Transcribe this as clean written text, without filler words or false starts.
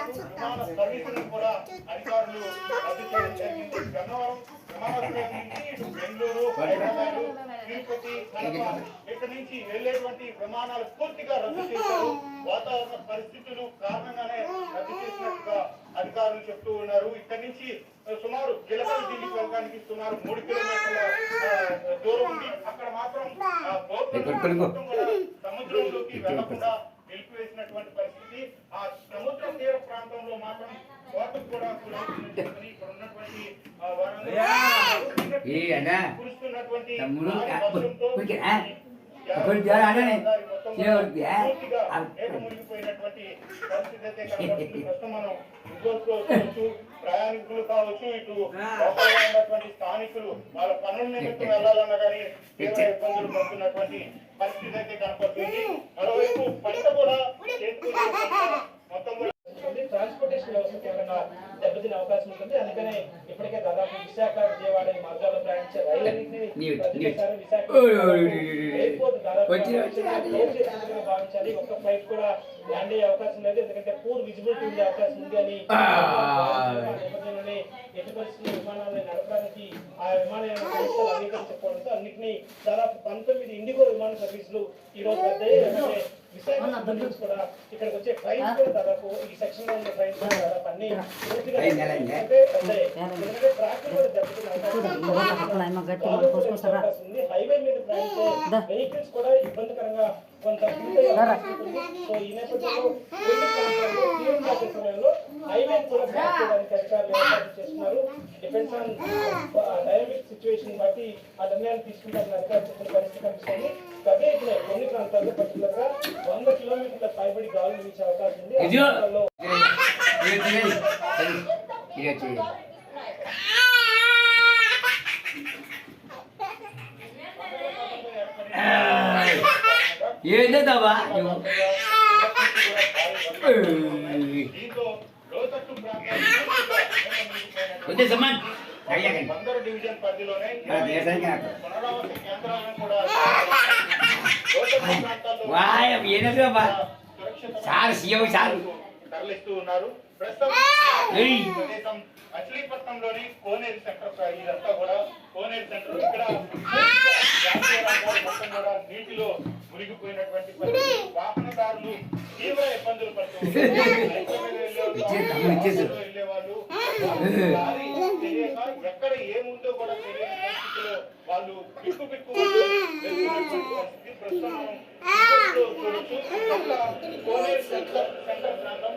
విమాన సర్వీసులను కూడా అధికారులు రద్దు చేయడం జరిగింది. గన్నవరం విమానాశ్రయం నుంచి ఇటు బెంగళూరు, హైదరాబాద్, తిరుపతి, ఇక్కడ నుంచి వెళ్లేటువంటి విమానాలు పూర్తిగా రద్దు చేశారు. వాతావరణ పరిస్థితులు కారణంగానే రద్దు చేసినట్టుగా అధికారులు చెప్తూ ఉన్నారు. ఇక్కడ నుంచి సుమారు గిలకల్ ఢిల్లీకి వెళ్ళడానికి సుమారు 3 కిలోమీటర్ల దూరం ఉంది. అక్కడ మాత్రం సముద్రంలోకి వెళ్లకుండా నిలిపివేసినటువంటి పరిస్థితి. ఆ సముద్ర తీర ప్రాంతంలో మాత్రం కోటకు కూడా ఇక్కడ ఉన్నటువంటి కురుస్తున్నటువంటి మునిగిపోయినటువంటి పరిస్థితి అయితే కనబడుతుంది. ప్రస్తుతం మనం విజువల్స్ లో చూడొచ్చు. ప్రయాణికులు కావచ్చు, ఇటు ఉన్నటువంటి స్థానికులు వాళ్ళ పనుల నిమిత్తం వెళ్లాలన్నా కానీ తీవ్ర ఇబ్బందులు పడుతున్నటువంటి పరిస్థితి అయితే కనపడుతుంది. మరోవైపు పంట కూడా మొత్తం ట్రాన్స్పోర్టేషన్ వ్యవస్థ తీవ్రంగా దెబ్బతినే అవకాశం ఉంటుంది. అందుకనే ఇప్పటికే దాదాపు విశాఖ, విజయవాడ మార్గాల్లో ప్రయాణించే రైళ్లన్నింటినీ ఎయిర్పోర్ట్ దాదాపు భావించాలి. ఒక్క ఫ్లైట్ కూడా ల్యాండ్ అయ్యే అవకాశం లేదు. ఎందుకంటే పూర్ విజిబిలిటీ ఉండే అవకాశం ఉంది అని నేపథ్యంలోనే ఎట్టి పరిస్థితుల్లో విమానాలను నడపడానికి ఆ విమానాయాన సంస్థలు అంగీకరించకపోవడంతో అన్నింటినీ దాదాపు 19 ఇండిగో విమాన సర్వీసులు ఈ రోజు రద్దయ్యాయి. అలాగే విశాఖ కూడా ఇక్కడికి వచ్చే ట్రైన్స్ కూడా దాదాపు ఈ సెక్షన్ లో ఉన్న ట్రైన్స్ కూడా దాదాపు అన్ని పూర్తిగా ఎందుకంటే ట్రాఫిక్ కూడా దెబ్బతినే అవకాశం ఉంది. హైవే మీద ప్రయాణించే వెహికల్స్ కూడా ఇబ్బందికరంగా కొంత సో ఈ నేపథ్యంలో సమయంలో హైవే కూడా బ్లాక్ చేయడానికి అధికారులు ఏర్పాటు చేస్తున్నారు. డిపెండ్స్ ఆన్ డైనమిక్ సిచ్యువేషన్ బట్టి ఆ నిర్ణయాలు తీసుకుంటారని అధికారులు చెప్పిన పరిస్థితి కనిపిస్తుంది. అదే కొన్ని ప్రాంతాల్లో పర్టికులర్ గా 100 కిలోమీటర్ల పైబడి గాలులు వీచే అవకాశం ఉంది. ఏంటవా డివిజన్ పరిధిలోనే తరలిస్తూ ఉన్నారు. ప్రస్తుతం మచిలీపట్నంలోని కోనేరు సెంటర్, ఇదంతా కూడా కోనేరు సెంటర్. ఇక్కడ మొత్తం కూడా నీటిలో మునిగిపోయినటువంటి పరిస్థితి. వాహనదారులు తీవ్ర ఇబ్బందులు పడుతున్నారు. వెళ్లే వాళ్ళు తెలియక ఎక్కడ ఏముందో కూడా తెలియని పరిస్థితిలో వాళ్ళు బిక్కు వెళ్తున్నటువంటి పరిస్థితి ప్రస్తుతం చూడొచ్చు. కోనేరు సెంటర్ ప్రాంతం